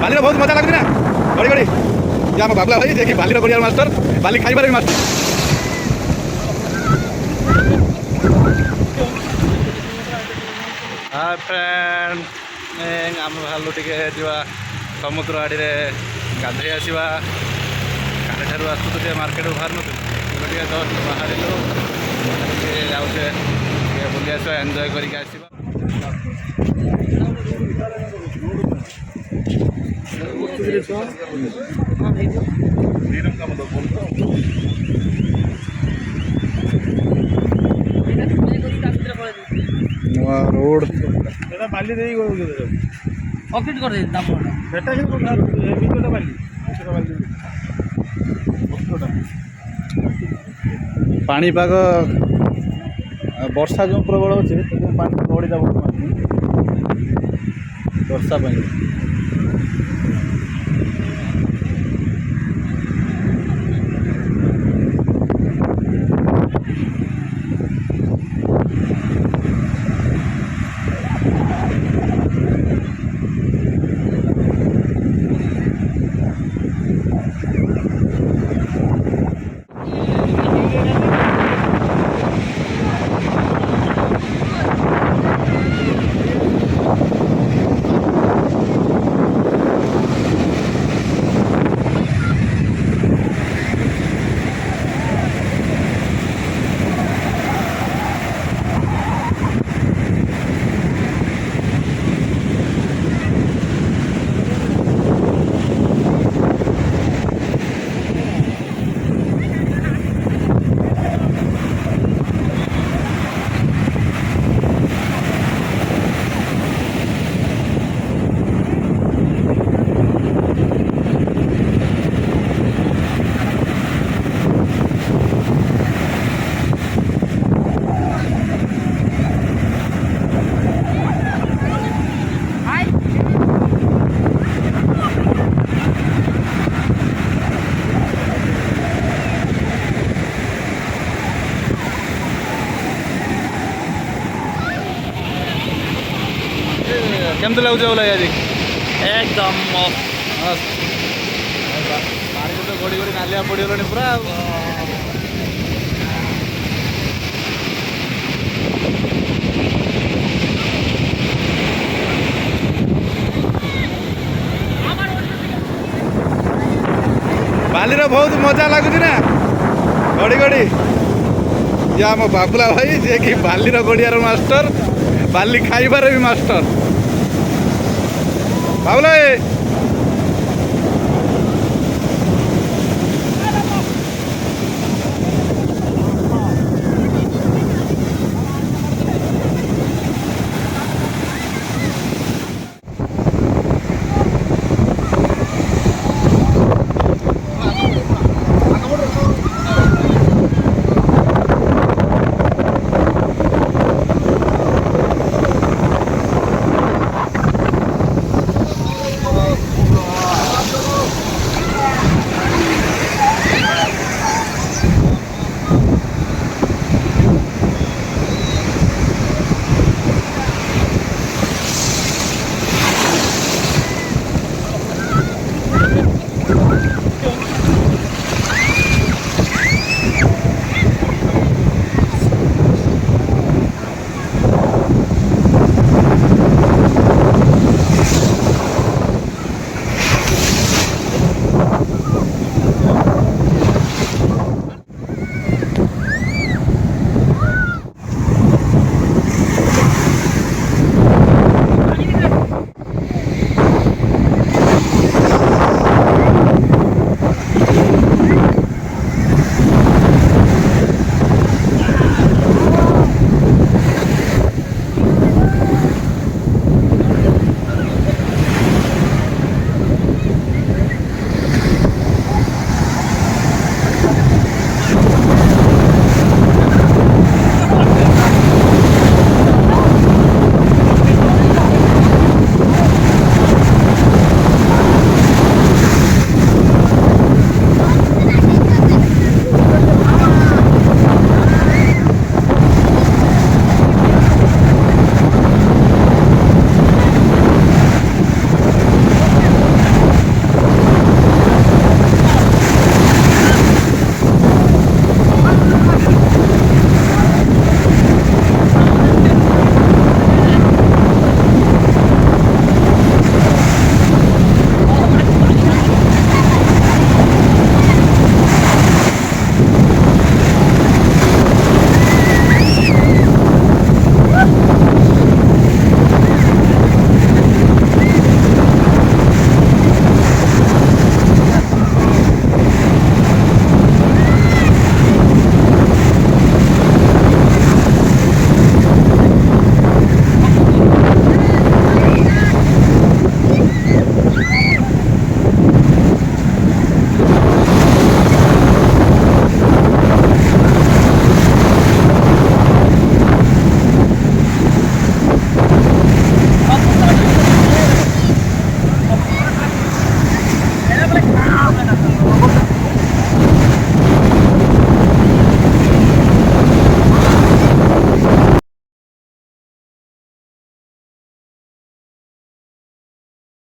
बाली बहुत मजा लगती ना घड़ी घड़ी या मैं बाबला भाई देखिए बाली बढ़िया मास्टर बाली खाई बारे मास्टर हाय फ्रेंड आम भालु टे समुद्र आड़ी गाधे आसवा गाड़ी ठार आसुचे मार्केट बाहर नुटे जस्ट बाहर जाऊे बुली आस एंजय करके आसवा रोड बाली दे कंप्लीट कर दे दाम बेटा बाली पाणीपाग वर्षा जो प्रबल अच्छे पानी बढ़ी जा वर्षा केमती लगुच बोला आज एकदम पानी तो गड़ी गड़ी नालिया पड़गला पूरा बाली बहुत मजा लगुच ना गड़ी गड़ी या मो बाबुला भाई जे कि बाली गड़ियार मास्टर बाली खाइबार भी मास्टर बाबुला